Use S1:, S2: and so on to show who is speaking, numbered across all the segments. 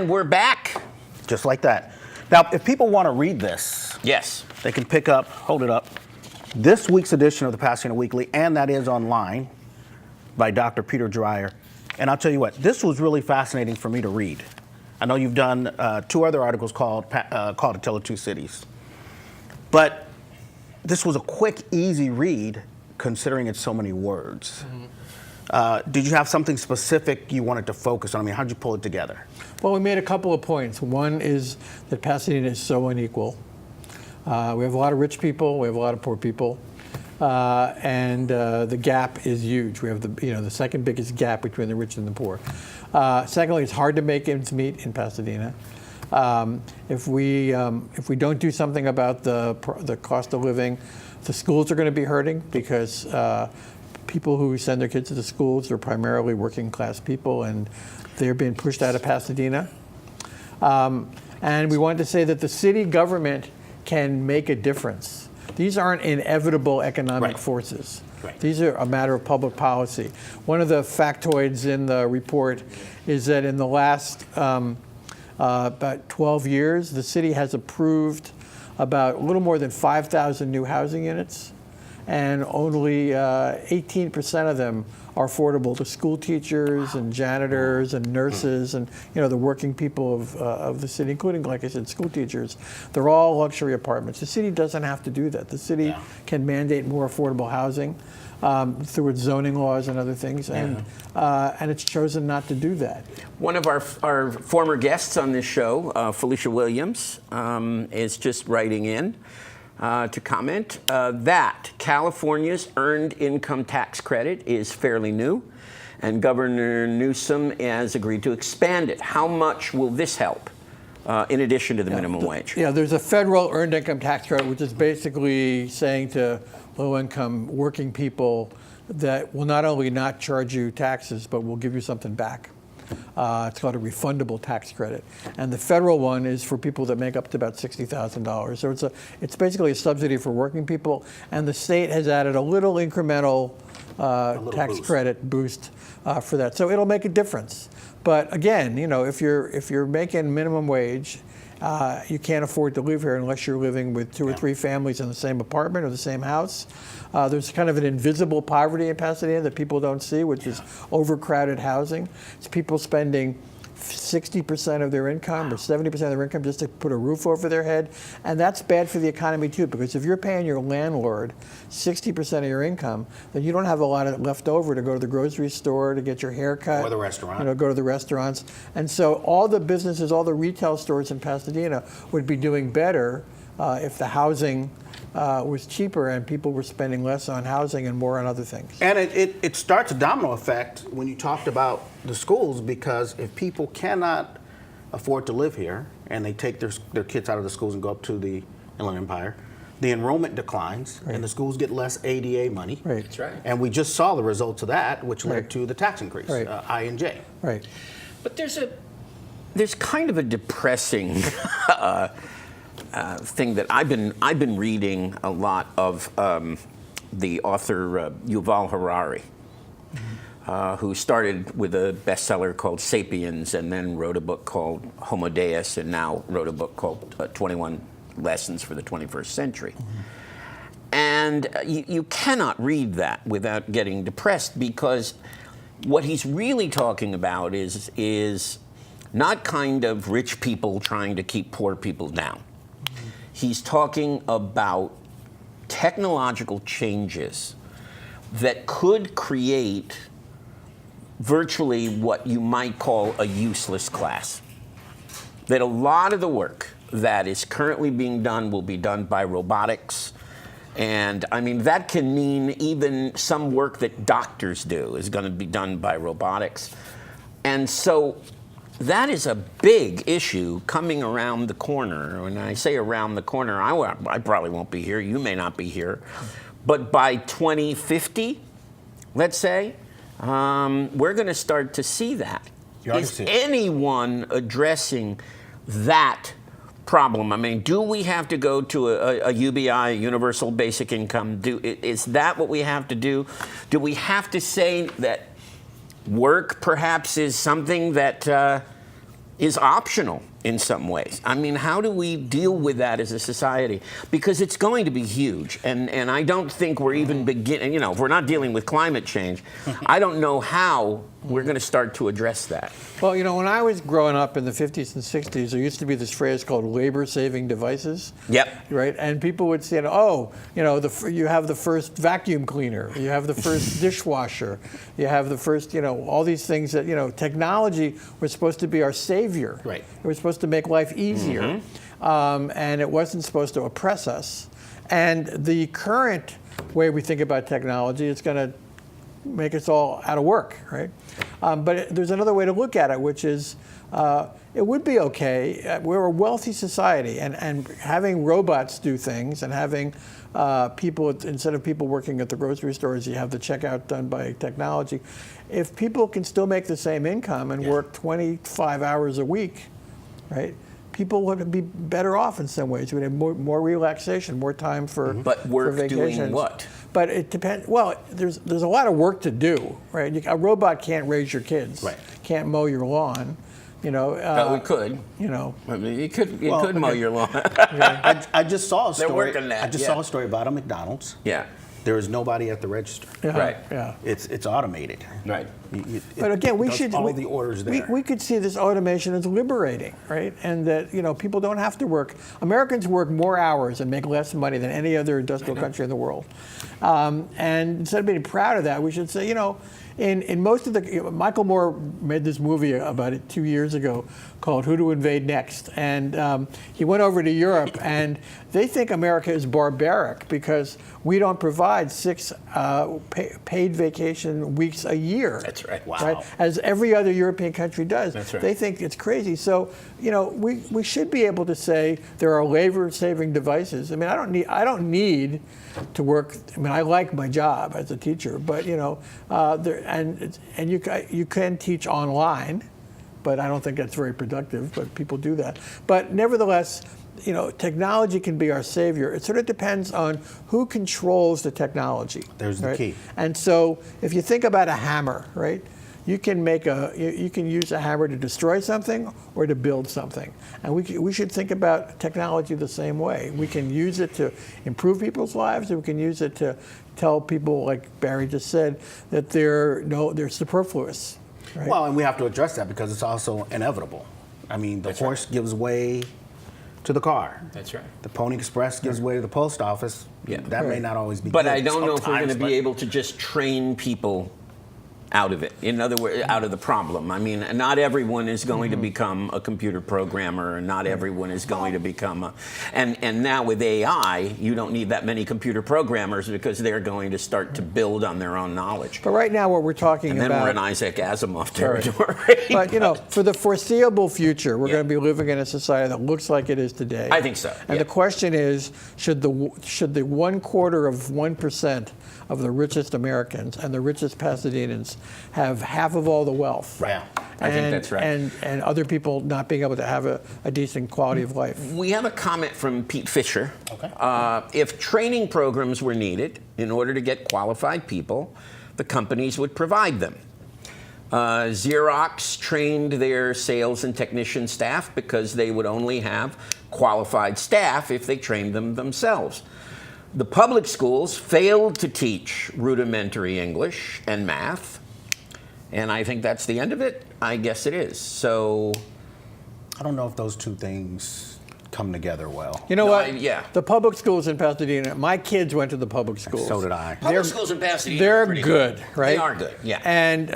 S1: And we're back.
S2: Just like that. Now, if people want to read this,
S1: Yes.
S2: they can pick up, hold it up, this week's edition of the Pasadena Weekly, and that is online by Dr. Peter Dreyer. And I'll tell you what, this was really fascinating for me to read. I know you've done 2 other articles called A Tale of Two Cities. But this was a quick, easy read, considering it's so many words. Did you have something specific you wanted to focus on? I mean, how'd you pull it together?
S3: Well, we made a couple of points. One is that Pasadena is so unequal. We have a lot of rich people, we have a lot of poor people, and the gap is huge. We have the second biggest gap between the rich and the poor. Secondly, it's hard to make ends meet in Pasadena. If we don't do something about the cost of living, the schools are going to be hurting because people who send their kids to the schools are primarily working class people, and they're being pushed out of Pasadena. And we wanted to say that the city government can make a difference. These aren't inevitable economic forces.
S2: Right.
S3: These are a matter of public policy. One of the factoids in the report is that in the last about 12 years, the city has approved about a little more than 5,000 new housing units, and only 18% of them are affordable to school teachers and janitors and nurses and the working people of the city, including, like I said, school teachers. They're all luxury apartments. The city doesn't have to do that. The city can mandate more affordable housing through its zoning laws and other things, and it's chosen not to do that.
S1: One of our former guests on this show, Felicia Williams, is just writing in to comment that California's earned income tax credit is fairly new, and Governor Newsom has agreed to expand it. How much will this help, in addition to the minimum wage?
S3: Yeah, there's a federal earned income tax credit, which is basically saying to low-income working people that will not only not charge you taxes, but will give you something back. It's called a refundable tax credit, and the federal one is for people that make up to about $60,000. So it's basically a subsidy for working people, and the state has added a little incremental tax credit boost for that. So it'll make a difference. But again, if you're making minimum wage, you can't afford to live here unless you're living with 2 or 3 families in the same apartment or the same house. There's kind of an invisible poverty in Pasadena that people don't see, which is overcrowded housing. It's people spending 60% of their income or 70% of their income just to put a roof over their head. And that's bad for the economy too, because if you're paying your landlord 60% of your income, then you don't have a lot of left over to go to the grocery store, to get your hair cut.
S2: Or the restaurant.
S3: Go to the restaurants. And so all the businesses, all the retail stores in Pasadena would be doing better if the housing was cheaper and people were spending less on housing and more on other things.
S2: And it starts a domino effect when you talked about the schools, because if people cannot afford to live here and they take their kids out of the schools and go up to the Inland Empire, the enrollment declines and the schools get less ADA money.
S3: Right.
S1: That's right.
S2: And we just saw the results of that, which led to the tax increase, I and J.
S3: Right.
S1: But there's kind of a depressing thing that I've been reading a lot of the author Yuval Harari, who started with a bestseller called *Sapiens* and then wrote a book called *Homo Deus* and now wrote a book called *21 Lessons for the 21st Century*. And you cannot read that without getting depressed, because what he's really talking about is not kind of rich people trying to keep poor people down. He's talking about technological changes that could create virtually what you might call a useless class. That a lot of the work that is currently being done will be done by robotics. And I mean, that can mean even some work that doctors do is going to be done by robotics. And so that is a big issue coming around the corner. When I say around the corner, I probably won't be here. You may not be here. But by 2050, let's say, we're going to start to see that. Is anyone addressing that problem? I mean, do we have to go to a UBI, a universal basic income? Is that what we have to do? Do we have to say that work perhaps is something that is optional in some ways. I mean, how do we deal with that as a society? Because it's going to be huge, and I don't think we're even beginning, if we're not dealing with climate change, I don't know how we're going to start to address that.
S3: Well, when I was growing up in the 50s and 60s, there used to be this phrase called labor-saving devices.
S1: Yep.
S3: Right? And people would say, you have the first vacuum cleaner, you have the first dishwasher, you have the first, all these things that, technology was supposed to be our savior.
S2: Right.
S3: It was supposed to make life easier, and it wasn't supposed to oppress us. And the current way we think about technology is going to make us all out of work, right? But there's another way to look at it, which is it would be okay. We're a wealthy society, and having robots do things and having people, instead of people working at the grocery stores, you have the checkout done by technology. If people can still make the same income and work 25 hours a week, right? People would be better off in some ways. We'd have more relaxation, more time for
S1: But work
S3: for vacations.
S1: doing what?
S3: But it depends. Well, there's a lot of work to do, right? A robot can't raise your kids,
S2: Right.
S3: can't mow your lawn,
S1: But we could.
S3: I
S1: mean, you could mow your lawn.
S2: I just saw a story.
S1: They're working that,
S2: I just saw a story about a McDonald's.
S1: Yeah.
S2: There is nobody at the register.
S3: Yeah,
S1: Right.
S3: Yeah.
S2: It's automated.
S1: Right.
S3: But again, we
S2: does
S3: should
S2: all the orders there.
S3: We could see this automation as liberating, right? And that people don't have to work. Americans work more hours and make less money than any other industrial country in the world. And instead of being proud of that, we should say, in most of the Michael Moore made this movie about it 2 years ago called Who to Invade Next, and he went over to Europe, and they think America is barbaric because we don't provide 6 paid vacation weeks a year.
S1: That's right.
S2: Wow.
S3: Right? As every other European country does.
S1: That's right.
S3: They think it's crazy. So, we should be able to say there are labor-saving devices. I mean, I don't need to work. I mean, I like my job as a teacher, but you can teach online, but I don't think that's very productive. But people do that. But nevertheless, technology can be our savior. It sort of depends on who controls the technology.
S2: There's the key.
S3: And so, if you think about a hammer, right? You can use a hammer to destroy something or to build something. And we should think about technology the same way. We can use it to improve people's lives, and we can use it to tell people, like Barry just said, that they're superfluous. Right?
S2: Well, and we have to address that because it's also inevitable. I mean, the horse gives way to the car.
S1: That's right.
S2: The Pony Express gives way to the post office.
S1: Yeah.
S2: That may not always be
S1: But
S2: good
S1: I don't know if we're going to
S2: sometimes,
S1: be able to just train people out of it. In other words, out of the problem. I mean, not everyone is going to become a computer programmer, and not everyone is going to become and now with AI, you don't need that many computer programmers because they're going to start to build on their own knowledge.
S3: But right now, what we're talking
S1: And then
S3: about,
S1: we're in Isaac Asimov
S3: Sorry.
S1: territory.
S3: But for the foreseeable future, we're going to be living in a society that looks like it is today.
S1: I think so.
S3: And the question is, should the 1/4% of the richest Americans and the richest Pasadenans have half of all the wealth?
S2: Right.
S1: I think that's right.
S3: And other people not being able to have a decent quality of life.
S1: We have a comment from Pete Fisher.
S2: Okay.
S1: If training programs were needed in order to get qualified people, the companies would provide them. Xerox trained their sales and technician staff because they would only have qualified staff if they trained them themselves. The public schools failed to teach rudimentary English and math, and I think that's the end of it. I guess it is. So
S2: I don't know if those two things come together well.
S3: You know
S1: No,
S3: what?
S1: yeah.
S3: The public schools in Pasadena, my kids went to the public schools.
S2: So did I.
S1: public schools in Pasadena
S3: They're
S1: are pretty
S3: good, right?
S1: They are good, yeah.
S3: And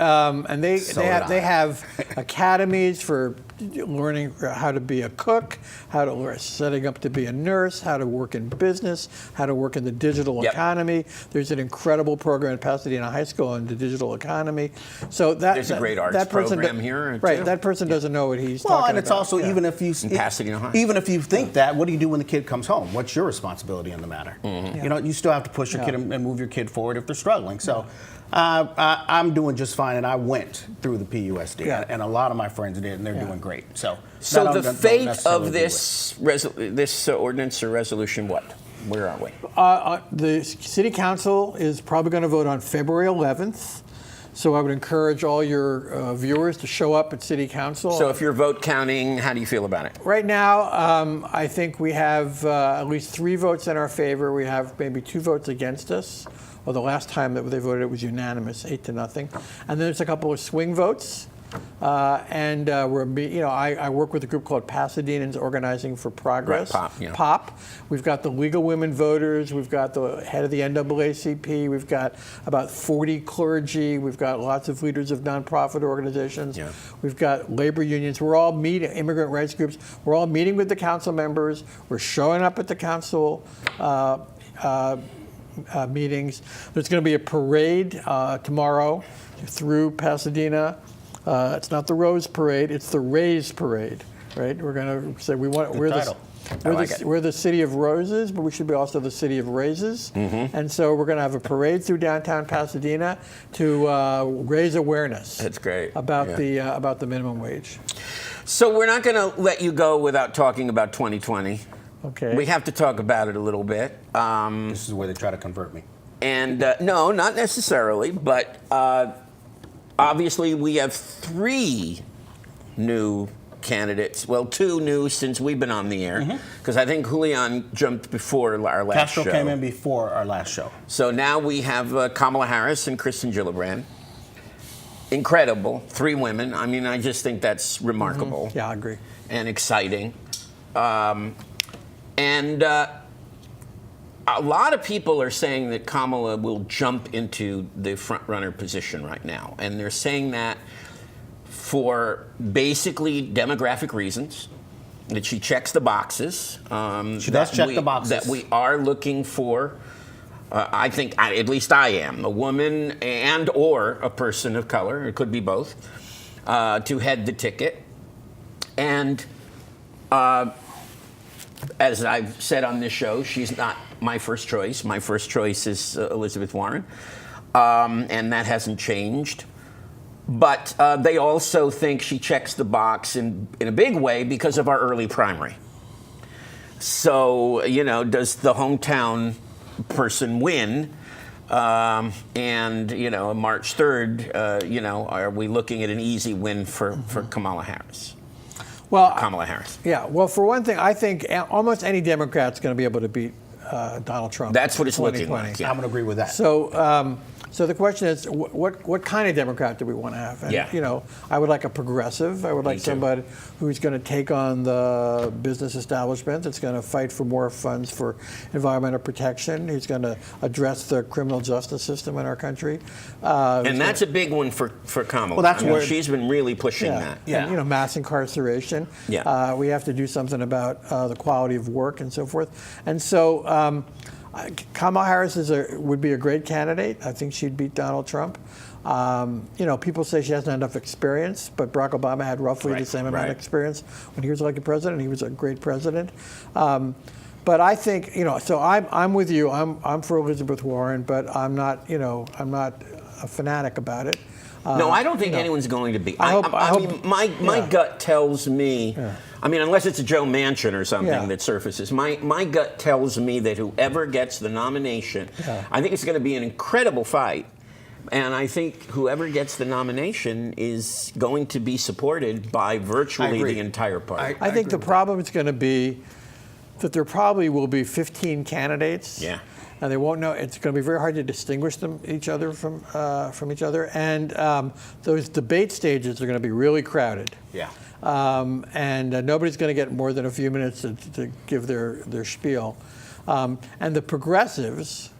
S3: they
S2: So did I.
S3: have academies for learning how to be a cook, how to learn setting up to be a nurse, how to work in business, how to work in the digital
S1: Yep.
S3: economy. There's an incredible program at Pasadena High School on the digital economy. So
S1: There's a great arts program here,
S3: right?
S1: too.
S3: That person doesn't know what he's
S2: Well,
S3: talking
S2: and it's
S3: about.
S2: also
S3: Yeah.
S2: even if you
S1: In Pasadena High.
S2: even if you think that, what do you do when the kid comes home? What's your responsibility in the matter? You still have to push your kid and move your kid forward if they're struggling. So I'm doing just fine, and I went through the PUSD,
S3: Yeah.
S2: and a lot of my friends did, and they're doing great. So
S1: So
S2: that
S1: the
S2: don't
S1: fate
S2: necessarily
S1: of
S2: do it.
S1: this ordinance or resolution, what? Where are we?
S3: The city council is probably going to vote on February 11th. So I would encourage all your viewers to show up at City Council.
S1: So if you're vote counting, how do you feel about it?
S3: Right now, I think we have at least 3 votes in our favor. We have maybe 2 votes against us. Well, the last time that they voted, it was unanimous, 8-0. And then there's a couple of swing votes. I work with a group called Pasadenas Organizing for Progress.
S1: Right, POP, yeah.
S3: POP. We've got the Legal Women Voters. We've got the head of the NAACP. We've got about 40 clergy. We've got lots of leaders of nonprofit organizations.
S1: Yeah.
S3: We've got labor unions. We're all meeting, immigrant rights groups. We're all meeting with the council members. We're showing up at the council meetings. There's going to be a parade tomorrow through Pasadena. It's not the Rose Parade; it's the Raise Parade, right? We're going to say we're the city of roses, but we should be also the city of raises. And so we're going to have a parade through downtown Pasadena to raise awareness.
S1: That's great.
S3: About the minimum wage.
S1: So we're not going to let you go without talking about 2020.
S3: Okay.
S1: We have to talk about it a little bit.
S2: This is where they try to convert me.
S1: And no, not necessarily, but obviously we have 3 new candidates. Well, 2 new since we've been on the air, because I think Julian jumped before our last
S2: Castro
S1: show.
S2: came in before our last show.
S1: So now we have Kamala Harris and Kristen Gillibrand. Incredible, 3 women. I mean, I just think that's remarkable.
S3: Yeah, I agree.
S1: And exciting. And a lot of people are saying that Kamala will jump into the front-runner position right now. And they're saying that for basically demographic reasons, that she checks the boxes.
S2: She does check the boxes.
S1: That we are looking for, I think, at least I am, a woman and or a person of color, it could be both, to head the ticket. And as I've said on this show, she's not my first choice. My first choice is Elizabeth Warren, and that hasn't changed. But they also think she checks the box in a big way because of our early primary. So, does the hometown person win? And, March 3rd, are we looking at an easy win for Kamala Harris? Kamala Harris.
S3: Yeah. Well, for one thing, I think almost any Democrat's going to be able to beat Donald Trump.
S1: That's what it's looking like. Yeah.
S2: I'm going to agree with that.
S3: So the question is, what kind of Democrat do we want to have? And, I would like a progressive. I would like somebody who's going to take on the business establishment, that's going to fight for more funds for environmental protection, who's going to address the criminal justice system in our country.
S1: And that's a big one for Kamala.
S2: Well, that's where
S1: she's been really pushing that.
S3: Yeah. And, mass incarceration.
S1: Yeah.
S3: We have to do something about the quality of work and so forth. And so Kamala Harris would be a great candidate. I think she'd beat Donald Trump. People say she hasn't enough experience, but Barack Obama had roughly the same amount of experience when he was elected president. He was a great president. But I think, so I'm with you. I'm for Elizabeth Warren, but I'm not a fanatic about it.
S1: No, I don't think anyone's going to be. My gut tells me.
S3: Yeah.
S1: I mean, unless it's a Joe Manchin or something that surfaces, my gut tells me that whoever gets the nomination, I think it's going to be an incredible fight. And I think whoever gets the nomination is going to be supported by virtually the entire party.
S3: I think the problem is going to be that there probably will be 15 candidates.
S1: Yeah.
S3: And they won't know. It's going to be very hard to distinguish each other from each other. And those debate stages are going to be really crowded.
S2: Yeah.
S3: And nobody's going to get more than a few minutes to give their spiel. And the progressives,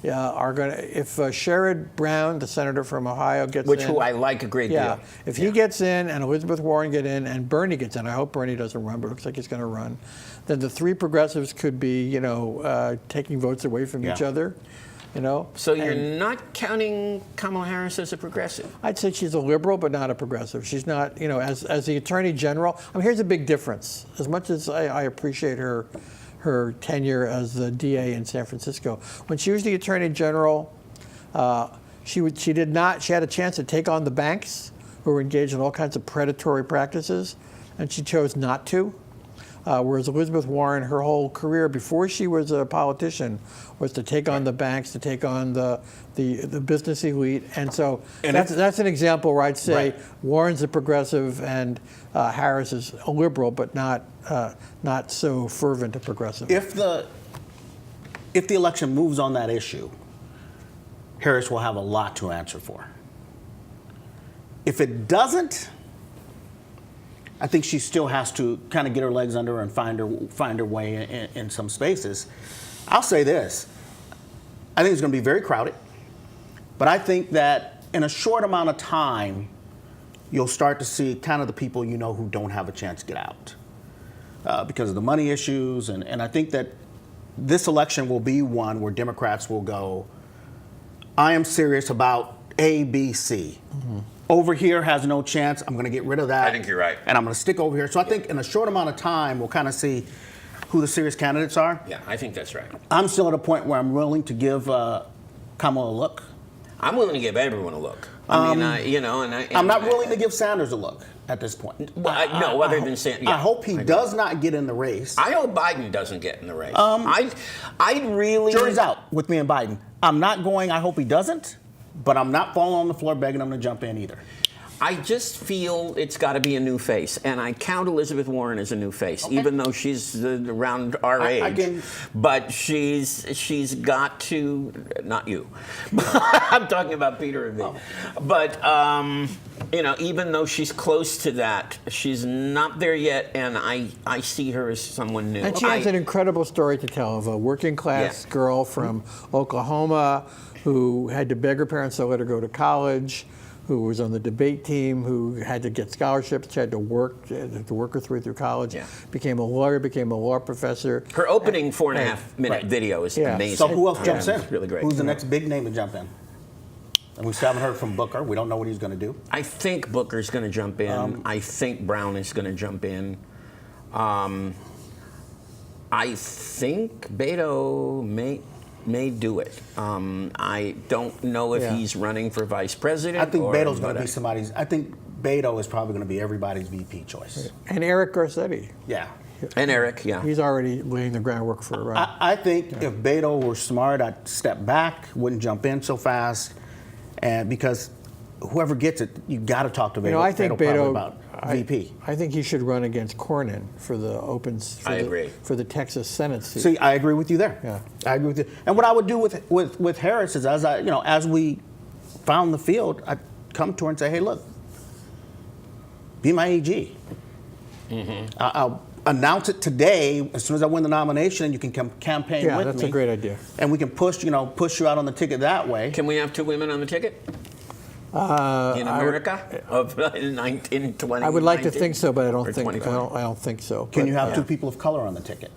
S3: are going to, if Sherrod Brown, the senator from Ohio, gets in.
S1: Who I like a great deal.
S3: If he gets in and Elizabeth Warren get in and Bernie gets in, I hope Bernie doesn't run, but it looks like he's going to run, then the 3 progressives could be, taking votes away from each other.
S1: So you're not counting Kamala Harris as a progressive?
S3: I'd say she's a liberal, but not a progressive. She's not, as the Attorney General. Here's a big difference. As much as I appreciate her tenure as the DA in San Francisco, when she was the Attorney General, she had a chance to take on the banks who were engaged in all kinds of predatory practices, and she chose not to. Whereas Elizabeth Warren, her whole career before she was a politician was to take on the banks, to take on the business elite. And so that's an example where I'd say Warren's a progressive and Harris is a liberal, but not so fervent a progressive.
S2: If the election moves on that issue, Harris will have a lot to answer for. If it doesn't, I think she still has to kind of get her legs under her and find her way in some spaces. I'll say this. I think it's going to be very crowded, but I think that in a short amount of time, you'll start to see kind of the people you know who don't have a chance to get out because of the money issues. And I think that this election will be one where Democrats will go, I am serious about A, B, C. Mm-hmm. Over here has no chance. I'm going to get rid of that.
S1: I think you're right.
S2: And I'm going to stick over here. So I think in a short amount of time, we'll kind of see who the serious candidates are.
S1: Yeah, I think that's right.
S2: I'm still at a point where I'm willing to give Kamala a look.
S1: I'm willing to give everyone a look. I mean, you know, and
S2: I'm not willing to give Sanders a look at this point.
S1: No, other than Sanders.
S2: I hope he does not get in the race.
S1: I hope Biden doesn't get in the race. I'd really.
S2: Jury's out with me and Biden. I'm not going, I hope he doesn't, but I'm not falling on the floor begging him to jump in either.
S1: I just feel it's got to be a new face, and I count Elizabeth Warren as a new face, even though she's around our age. But she's got to, not you. I'm talking about Peter and me. But you know, even though she's close to that, she's not there yet, and I see her as someone new.
S3: And she has an incredible story to tell of a working class girl from Oklahoma who had to beg her parents to let her go to college, who was on the debate team, who had to get scholarships, she had to work her through college, became a lawyer, became a law professor.
S1: Her opening 4.5-minute video is amazing.
S2: So who else jumps in?
S1: It's really great.
S2: Who's the next big name to jump in? And we still haven't heard from Booker. We don't know what he's going to do.
S1: I think Booker's going to jump in. I think Brown is going to jump in. I think Beto may do it. I don't know if he's running for vice president.
S2: I think Beto's going to be somebody's. I think Beto is probably going to be everybody's VP choice.
S3: And Eric Garcetti.
S2: Yeah.
S1: And Eric,
S3: He's already laying the groundwork for it, right?
S2: I think if Beto were smart, I'd step back, wouldn't jump in so fast, and because whoever gets it, you got to talk to Beto.
S3: I think Beto
S2: about VP.
S3: I think he should run against Cornyn for the for the Texas Senate seat.
S2: See, I agree with you there.
S3: Yeah,
S2: I agree with you. And what I would do with Harris is, as we found the field, I'd come to her and say, hey, look, be my AG. Mm-hmm. I'll announce it today as soon as I win the nomination, and you can come campaign with me.
S3: Yeah, that's a great idea.
S2: And we can push you out on the ticket that way.
S1: Can we have 2 women on the ticket? In America in 2019?
S3: I would like to think so, but I don't think so.
S2: Can you have 2 people of color on the ticket?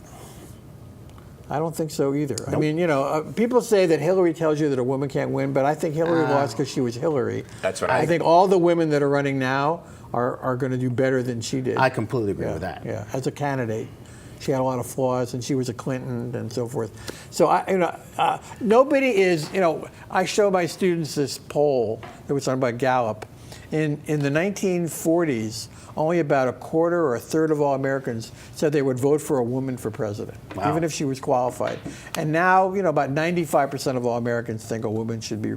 S3: I don't think so either.
S2: Nope.
S3: I mean, people say that Hillary tells you that a woman can't win, but I think Hillary lost because she was Hillary.
S1: That's right.
S3: I think all the women that are running now are going to do better than she did.
S2: I completely agree with that.
S3: Yeah, as a candidate. She had a lot of flaws, and she was a Clinton and so forth. So, nobody is, I show my students this poll that was done by Gallup. In the 1940s, only about a quarter or a third of all Americans said they would vote for a woman for president, even if she was qualified. And now, about 95% of all Americans think a woman should be,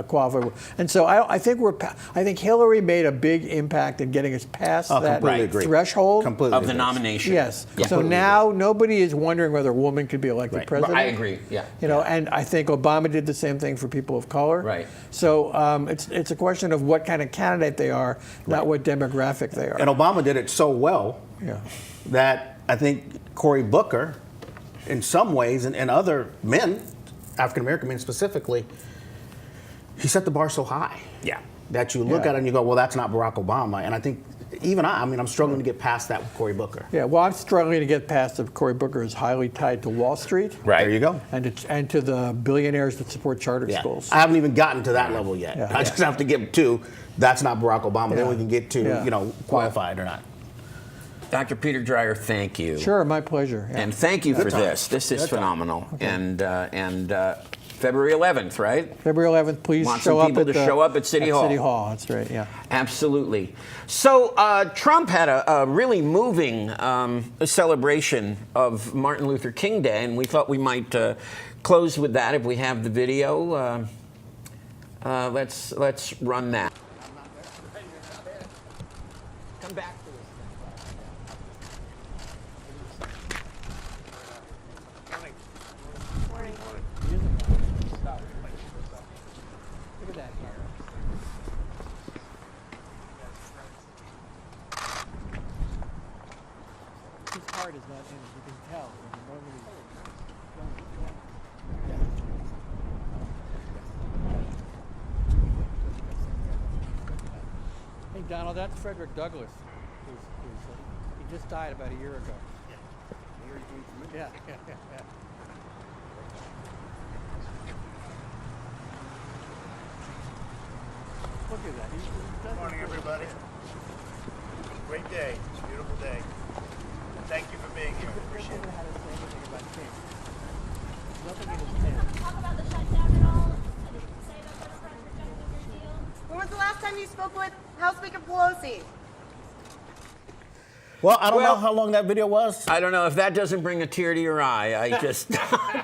S3: qualified. And so I think Hillary made a big impact in getting us past that threshold
S1: of the nomination.
S3: Yes. Yeah. So now nobody is wondering whether a woman could be elected president.
S1: I agree. Yeah.
S3: And I think Obama did the same thing for people of color.
S1: Right.
S3: So it's a question of what kind of candidate they are, not what demographic they are.
S2: And Obama did it so well that I think Cory Booker, in some ways, and other men, African American men specifically, he set the bar so high that you look at it and you go, well, that's not Barack Obama. And I think even I'm struggling to get past that with Cory Booker.
S3: Yeah, well, I'm struggling to get past that Cory Booker is highly tied to Wall Street.
S2: Right. There you go.
S3: And to the billionaires that support charter schools.
S2: I haven't even gotten to that level yet. I just have to get to, that's not Barack Obama. Then we can get to, qualified or not.
S1: Dr. Peter Dreyer, thank you.
S3: Sure, my pleasure.
S1: And thank you for this. This is phenomenal. Okay. And February 11th, right?
S3: February 11th, please
S1: Want
S3: show
S1: some
S3: up
S1: people
S3: at
S1: to show up at City Hall.
S3: City Hall, that's right, yeah.
S1: Absolutely. So Trump had a really moving celebration of Martin Luther King Day, and we thought we might close with that if we have the video. Let's run that. Come back to us.
S3: Look at that here. His heart is not in it, you can tell. Hey, Donald, that's Frederick Douglass. He just died about a year ago. Yeah. Look at that.
S4: Good morning, everybody. Great day. Beautiful day. Thank you for being here. Appreciate it.
S5: Talk about the shutdown at all? I didn't say that Democrats rejecting your deal.
S6: When was the last time you spoke with House Speaker Pelosi?
S2: Well, I don't
S1: Well-
S2: know how long that video was,
S1: I don't know if that doesn't bring a tear to your eye. I just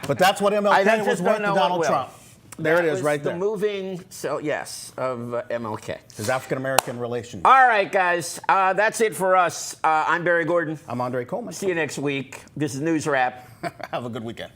S2: but that's what
S1: I
S2: MLK
S1: just
S2: was
S1: don't
S2: worth to
S1: know what
S2: Donald
S1: will.
S2: Trump. There it is, right
S1: The
S2: there.
S1: moving, yes, of MLK.
S2: His African-American relation.
S1: All right, guys, that's it for us. I'm Barry Gordon.
S2: I'm Andre Coleman.
S1: See you next week. This is NewsRap.
S2: Have a good weekend.